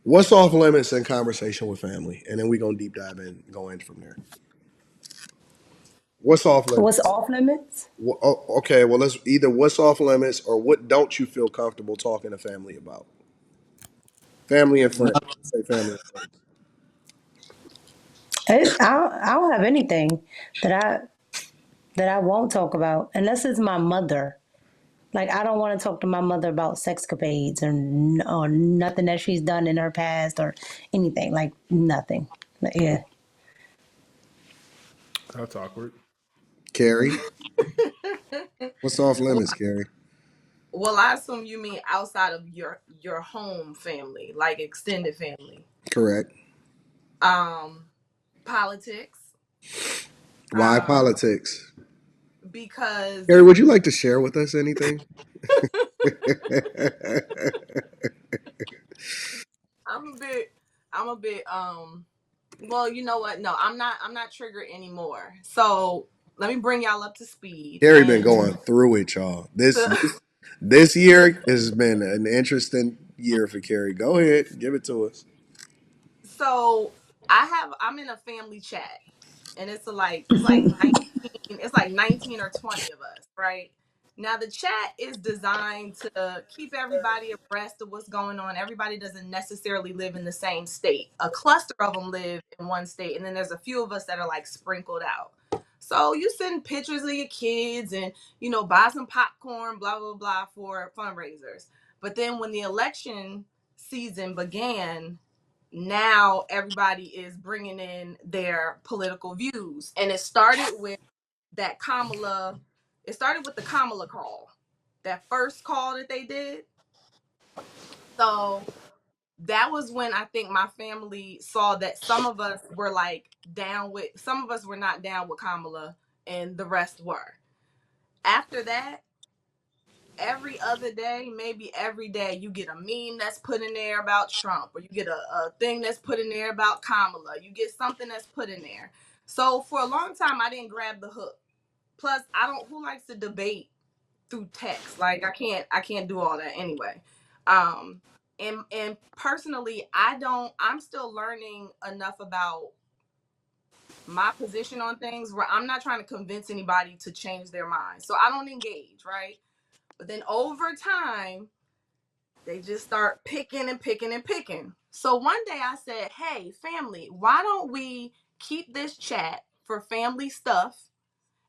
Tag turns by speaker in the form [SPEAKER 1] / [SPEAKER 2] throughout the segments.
[SPEAKER 1] What's off limits in conversation with family, and then we gonna deep dive in, go in from there. What's off
[SPEAKER 2] What's
[SPEAKER 1] limits?
[SPEAKER 2] off limits?
[SPEAKER 1] Okay, well let's either what's off limits or what don't you feel comfortable talking to family about? Family and friends. Let's say family and friends.
[SPEAKER 2] I don't have anything that I won't talk about unless it's my mother. Like I don't want to talk to my mother about sexcapades or nothing that she's done in her past or anything. Like nothing. Yeah.
[SPEAKER 3] That's awkward.
[SPEAKER 1] Keri, what's off limits, Keri?
[SPEAKER 4] Well, I assume you mean outside of your home family, like extended family.
[SPEAKER 1] Correct.
[SPEAKER 4] Um, Politics.
[SPEAKER 1] Why
[SPEAKER 4] Um,
[SPEAKER 1] politics?
[SPEAKER 4] because
[SPEAKER 1] Keri, would you like to share with us anything?
[SPEAKER 4] I'm a bit, I'm a bit. Well, you know what? No, I'm not triggered anymore. So let me bring y'all up to speed.
[SPEAKER 1] Keri been
[SPEAKER 4] And
[SPEAKER 1] going through it, y'all. This
[SPEAKER 4] to,
[SPEAKER 1] this this year has been an interesting year for Keri. Go ahead, give it to us.
[SPEAKER 4] so I'm in a family chat, and it's like 19 or 20 of us, right? Now the chat is designed to keep everybody abreast of what's going on. Everybody doesn't necessarily live in the same state. A cluster of them live in one state, and then there's a few of us that are like sprinkled out. So you send pictures of your kids and buy some popcorn, blah blah blah for fundraisers. But then when the election season began, now everybody is bringing in their political views, and that Kamala it started with the Kamala call, that first call that they did. So that was when I think my family saw that some of us were like down with, some of us were not down with Kamala, and the rest were. After that, every other day, maybe every day, you get a meme that's put in there about Trump, or you get a thing that's put in there about Kamala. You get something that's put in there. So for a long time, I didn't grab the hook. Plus, I don't. Who likes to debate through text? Like I can't do all that anyway. Um, and personally, I don't. I'm still learning enough about my position on things where I'm not trying to convince anybody to change their mind. So I don't engage, right? But then over time, they just start picking and picking and picking. So one day I said, hey, family, why don't we keep this chat for family stuff?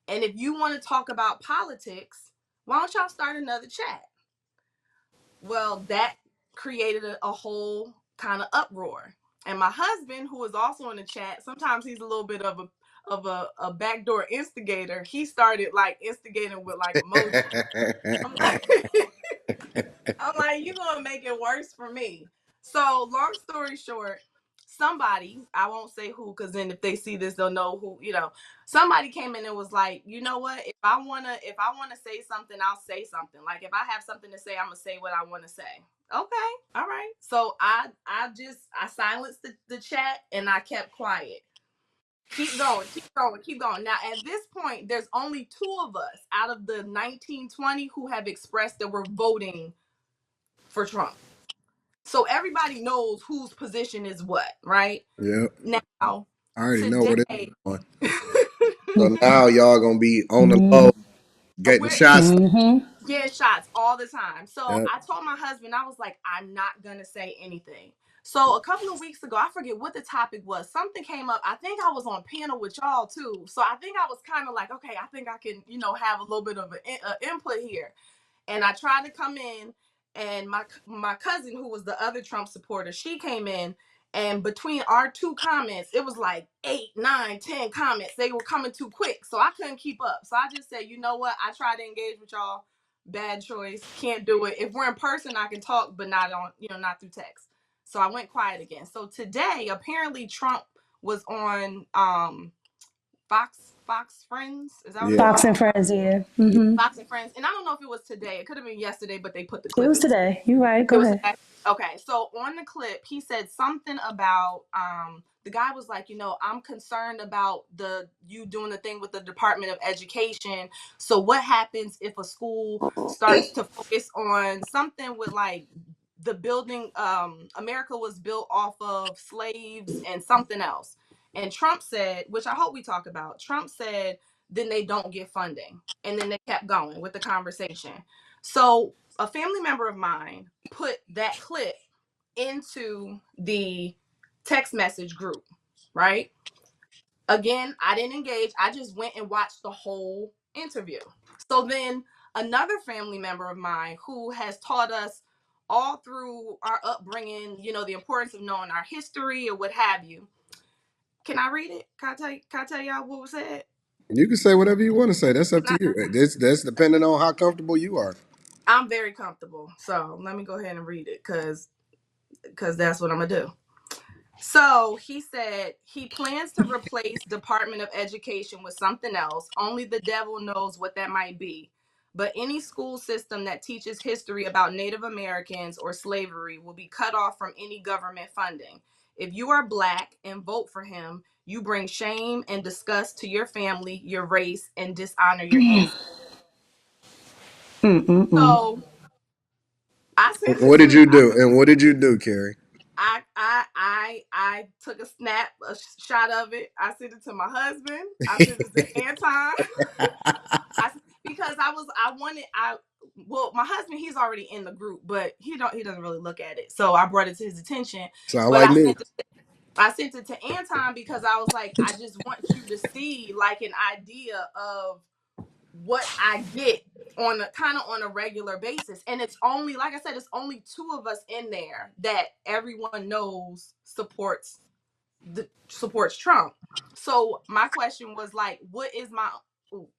[SPEAKER 4] And if you want to talk about politics, why don't y'all start another chat? Well, that created a whole kind of uproar. And my husband, who is also in the chat, sometimes he's a little bit of a backdoor instigator. He started like instigating with like emojis. I'm like, you're gonna make it worse for me. So, long story short, somebody, I won't say who, because then if they see this, they'll know who. Somebody came in and was like, you know what? If I wanna say something, I'll say something. Like if I have something to say, I'm gonna say what I want to say. Okay, all right. So I silenced the chat and I kept quiet. Keep going, keep going, keep going. Now, at this point, there's only two of us out of the 1920 who have expressed that we're voting for Trump. So everybody knows whose position is what, right?
[SPEAKER 1] Yep,
[SPEAKER 4] Now,
[SPEAKER 1] I already know where this is
[SPEAKER 4] today,
[SPEAKER 1] going. So now y'all gonna be on the
[SPEAKER 2] Mm-hmm.
[SPEAKER 1] low, getting
[SPEAKER 4] we're
[SPEAKER 1] shots.
[SPEAKER 2] Mm-hmm.
[SPEAKER 4] getting shots all the time. So
[SPEAKER 1] Yep.
[SPEAKER 4] I told my husband, I was like, I'm not going to say anything. So a couple of weeks ago, I forget what the topic was. Something came up. I think I was on panel with y'all too. So I think I was kind of like, okay, I think I can, have a little bit of an input here. And I tried to come in, and my cousin, who was the other Trump supporter, she came in, and between our two comments, it was like 8, 9, 10 comments. They were coming too quick, so I couldn't keep up. So I just said, you know what? I tried to engage with y'all. Bad choice. Can't do it. If we're in person, I can talk, but not through text. So I went quiet again. So today, apparently, Trump was on Fox Friends. Is that what it's
[SPEAKER 1] Yeah.
[SPEAKER 2] Fox and
[SPEAKER 4] called?
[SPEAKER 2] Friends, yeah.
[SPEAKER 1] Yeah.
[SPEAKER 2] Mm-hmm.
[SPEAKER 4] Fox and Friends. And I don't know if it was today. It could have been yesterday, but they put the
[SPEAKER 2] It
[SPEAKER 4] clip
[SPEAKER 2] was
[SPEAKER 4] in today.
[SPEAKER 2] today. You're right.
[SPEAKER 4] It
[SPEAKER 2] Go
[SPEAKER 4] was
[SPEAKER 2] ahead.
[SPEAKER 4] today. Okay. So on the clip, he said something about the guy was like, I'm concerned about you doing the thing with the Department of Education. So what happens if a school starts to focus on something with like the building, America was built off of slaves and something else. And Trump said, which I hope we talk about, Trump said, then they don't get funding. And then they kept going with the conversation. So a family member of mine put that clip into the text message group, right? Again, I didn't engage. I just went and watched the whole interview. So then another family member of mine who has taught us all through our upbringing, you know, the importance of knowing our history or what have you. Can I read it? Can I tell y'all what was said?
[SPEAKER 1] You can say whatever you want to say. That's up to you. That's depending on how comfortable you are.
[SPEAKER 4] I'm very comfortable. So let me go ahead and read it because that's what I'm gonna do. So he said he plans to replace Department of Education with something else. Only the devil knows what that might be. But any school system that teaches history about Native Americans or slavery will be cut off from any government funding. If you are Black and vote for him, you bring shame and disgust to your family, your race, and dishonor your ancestors. So I sent it
[SPEAKER 1] What did
[SPEAKER 4] to
[SPEAKER 1] you do? And what did you do, Keri?
[SPEAKER 4] I took a snap, a shot of it. I sent it to my husband. I sent it to Anton. I because I wanted well, my husband, he's already in the group, but he doesn't really look at it. So I brought it to his attention.
[SPEAKER 1] Sound
[SPEAKER 4] But
[SPEAKER 1] like me.
[SPEAKER 4] I sent it to Anton because I was like, I just want you to see like an idea of what I get on a kind of on a regular basis. And it's only, like I said, it's only two of us in there that everyone knows supports Trump. So my question was like, what is my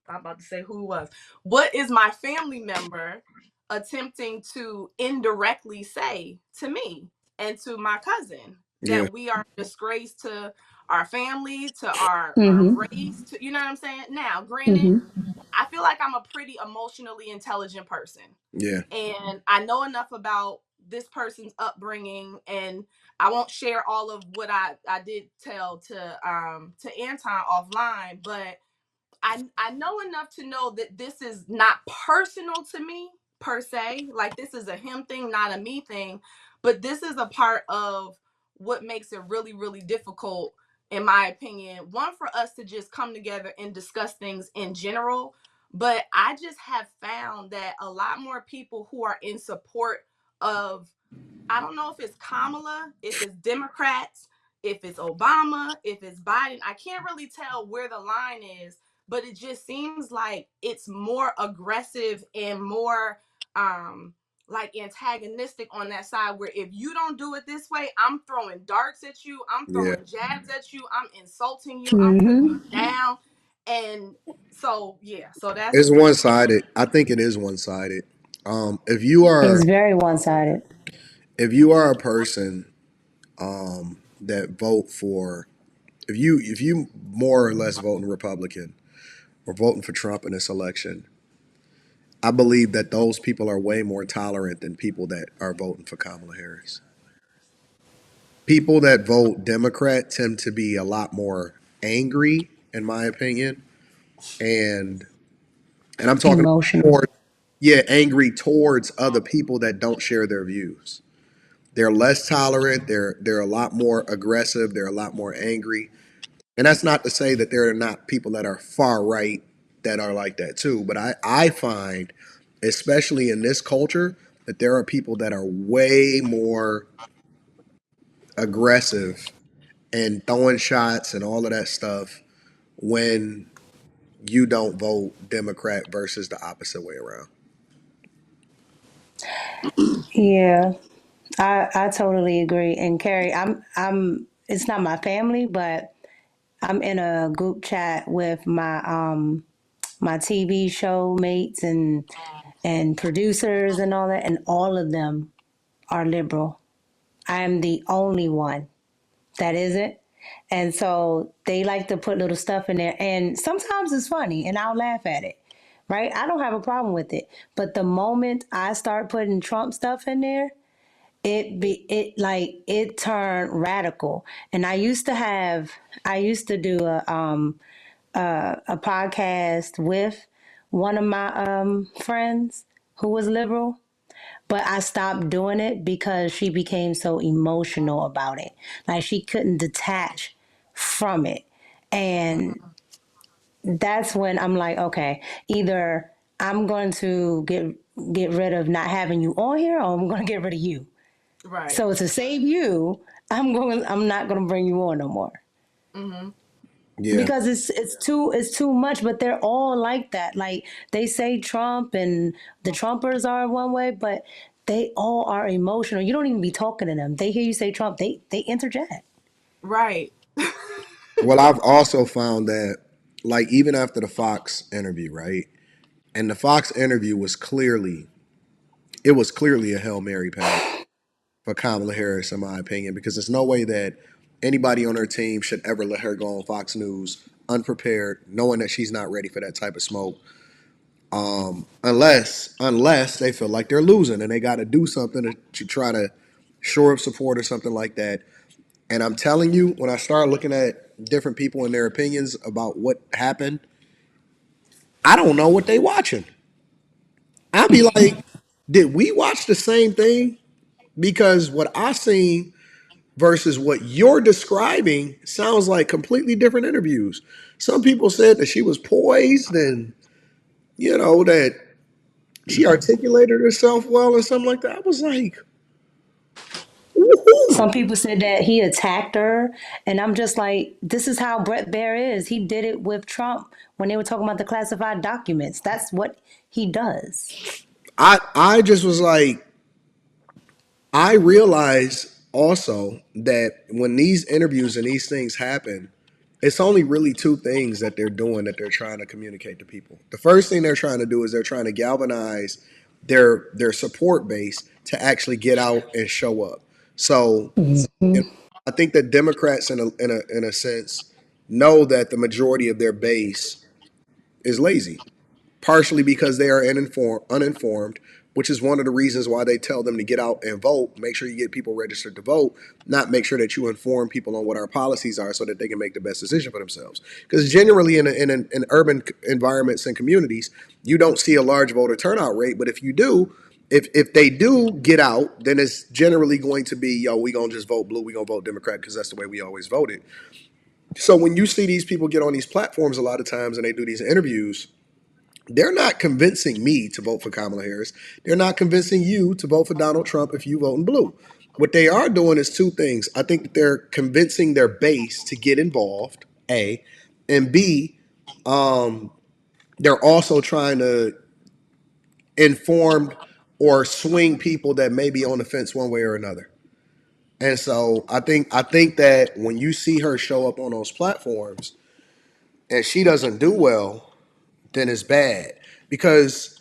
[SPEAKER 4] I'm about to say who it was. What is my family member attempting to indirectly say to me and to my cousin
[SPEAKER 1] Yeah.
[SPEAKER 4] that we are a disgrace to our family, to our
[SPEAKER 2] Mm-hmm.
[SPEAKER 4] race, to, you know what I'm saying? Now, granted,
[SPEAKER 2] Mm-hmm.
[SPEAKER 4] I feel like I'm a pretty emotionally intelligent person.
[SPEAKER 1] Yeah.
[SPEAKER 4] And I know enough about this person's upbringing, and I won't share all of what I did tell to Anton offline, but I know enough to know that this is not personal to me per se. Like this is a him thing, not a me thing. But this is a part of what makes it really, really difficult, in my opinion. One, for us to just come together and discuss things in general. But I just have found that a lot more people who are in support of, I don't know if it's Kamala, if it's Democrats, if it's Obama, if it's Biden. I can't really tell where the line is, but it just seems like it's more aggressive and more like antagonistic on that side, where if you don't do it this way, I'm throwing darts at you, I'm
[SPEAKER 1] Yeah.
[SPEAKER 4] throwing jabs at you, I'm insulting you, I'm putting
[SPEAKER 2] Mm-hmm.
[SPEAKER 4] you down. And so yeah, so
[SPEAKER 1] It's
[SPEAKER 4] that's
[SPEAKER 1] one sided. I think it is one sided. If you are
[SPEAKER 2] It's very one-sided.
[SPEAKER 1] a person that vote for, if you more or less voting Republican or voting for Trump in this election, I believe that those people are way more tolerant than people that are voting for Kamala Harris. People that vote Democrat tend to be a lot more angry, in my opinion, and I'm talking
[SPEAKER 2] Emotional.
[SPEAKER 1] toward, yeah, angry towards other people that don't share their views. They're less tolerant. They're a lot more aggressive. They're a lot more angry. And that's not to say that there are not people that are far right that are like that too. But I find, especially in this culture, that there are people that are way more aggressive and throwing shots and all of that stuff when you don't vote Democrat versus the opposite way around.
[SPEAKER 2] Yeah, I totally agree. And Carrie, I'm it's not my family, but I'm in a group chat with my TV show mates and producers and all that, and all of them are liberal. I am the only one that isn't. And so they like to put little stuff in there. And sometimes it's funny and I'll laugh at it. Right? I don't have a problem with it. But the moment I start putting Trump stuff in there, it turned radical. And I used to do a podcast with one of my friends who was liberal, But I stopped doing it because she became so emotional about it. Like she couldn't detach from it. And that's when I'm like, okay, either I'm going to get rid of not having you on here or I'm going to get rid of you.
[SPEAKER 4] Right.
[SPEAKER 2] So to save you, I'm not going to bring you on no more.
[SPEAKER 4] Mm-hmm.
[SPEAKER 1] Yeah.
[SPEAKER 2] Because it's too much, but they're all like that. Like they say Trump and the Trumpers are one way, but they all are emotional. You don't even be talking to them. They hear you say Trump, they interject.
[SPEAKER 4] Right.
[SPEAKER 1] Well, I've also found that, like, even after the Fox interview, right? And the Fox interview was clearly a Hail Mary pass for Kamala Harris, in my opinion, because there's no way that anybody on her team should ever let her go on Fox News unprepared, knowing that she's not ready for that type of smoke. Unless they feel like they're losing and they got to do something to try to shore up support or something like that. And I'm telling you, when I start looking at different people and their opinions about what happened, I don't know what they watching. I'll be like, did we watch the same thing? Because what I seen versus what you're describing sounds like completely different interviews. Some people said that she was poised and that she articulated herself well or something like that. I was like,
[SPEAKER 2] Some
[SPEAKER 1] woohoo.
[SPEAKER 2] people said that he attacked her, and I'm just like, this is how Brett Baier is. He did it with Trump when they were talking about the classified documents. That's what he does.
[SPEAKER 1] I just was like, I realize also that when these interviews and these things happen, it's only really two things that they're doing that they're trying to communicate to people. The first thing they're trying to do is they're trying to galvanize their support base to actually get out and show up. So you know, I think that Democrats, in a sense, know that the majority of their base is lazy, partially because they are uninformed, which is one of the reasons why they tell them to get out and vote. Make sure you get people registered to vote, not make sure that you inform people on what our policies are so that they can make the best decision for themselves. Because generally, in urban environments and communities, you don't see a large voter turnout rate, but if you do, if they do get out, then it's generally going to be, yo, we gonna just vote blue, we gonna vote Democrat because that's the way we always voted. So when you see these people get on these platforms a lot of times and they do these interviews, they're not convincing me to vote for Kamala Harris. They're not convincing you to vote for Donald Trump if you vote in blue. What they are doing is two things. I think that they're convincing their base to get involved, A, and B, um, they're also trying to inform or swing people that may be on the fence one way or another. And so I think that when you see her show up on those platforms and she doesn't do well, then it's bad because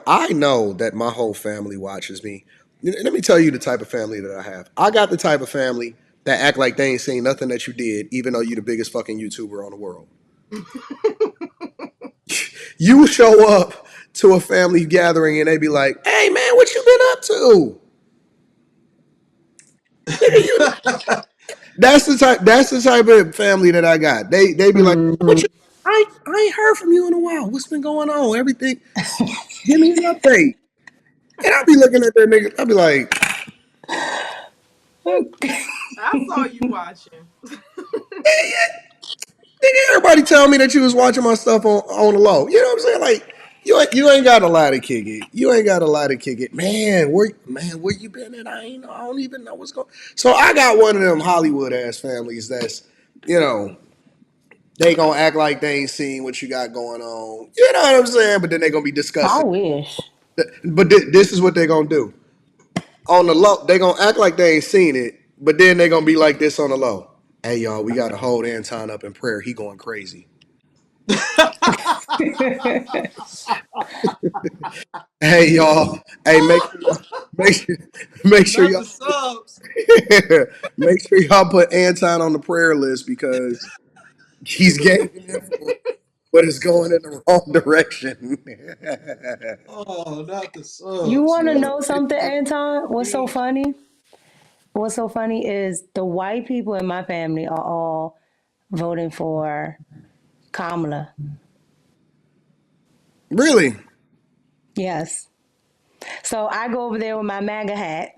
[SPEAKER 1] I know that my whole family watches me. Let me tell you the type of family that I have. I got the type of family that act like they ain't seen nothing that you did, even though you the biggest fucking YouTuber on the world. You show up to a family gathering and they be like, "Hey man, what you been up to?" Nigga, that's the type. That's the type of family that I got. They be like, "What you? I ain't heard from you in a while. What's been going on? Everything? Give me an update." And I be looking at that nigga. I be like,
[SPEAKER 4] I saw you watching.
[SPEAKER 1] nigga, everybody tell me that you was watching my stuff on the low. You know what I'm saying? Like you ain't got a lot to kick it. You ain't got a lot to kick it, man. Where you been at? I don't even know what's going. So I got one of them Hollywood ass families that's you know they gonna act like they ain't seen what you got going on. You know what I'm saying? But then they gonna be
[SPEAKER 2] I
[SPEAKER 1] discussing.
[SPEAKER 2] wish.
[SPEAKER 1] But this is what they gonna do on the low. They gonna act like they ain't seen it, but then they gonna be like this on the low. Hey y'all, we gotta hold Anton up in prayer. He going crazy. Hey y'all. Hey, make sure make sure
[SPEAKER 3] Not
[SPEAKER 1] y'all
[SPEAKER 3] the subs.
[SPEAKER 1] make sure y'all put Anton on the prayer list because he's gaining influence, but it's going in the wrong direction.
[SPEAKER 3] Oh, not the
[SPEAKER 2] You
[SPEAKER 3] subs,
[SPEAKER 2] want to
[SPEAKER 3] yo.
[SPEAKER 2] know something, Anton? What's so funny? What's so funny is the white people in my family are all voting for Kamala.
[SPEAKER 1] Really?
[SPEAKER 2] Yes. So I go over there with my MAGA hat,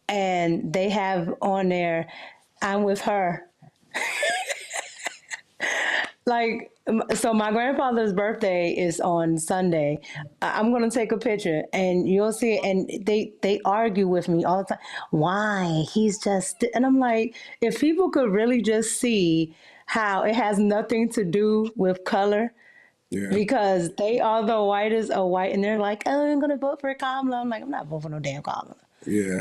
[SPEAKER 2] and they have on there, "I'm with her." Like, so my grandfather's birthday is on Sunday. I'm gonna take a picture, and you'll see it. And they argue with me all the time. Why? He's just, and I'm like, if people could really just see how it has nothing to do with color,
[SPEAKER 1] Yeah.
[SPEAKER 2] because they are the whitest of white, and they're like, "Oh, I'm gonna vote for Kamala." I'm like, I'm not voting for no damn Kamala.
[SPEAKER 1] Yeah.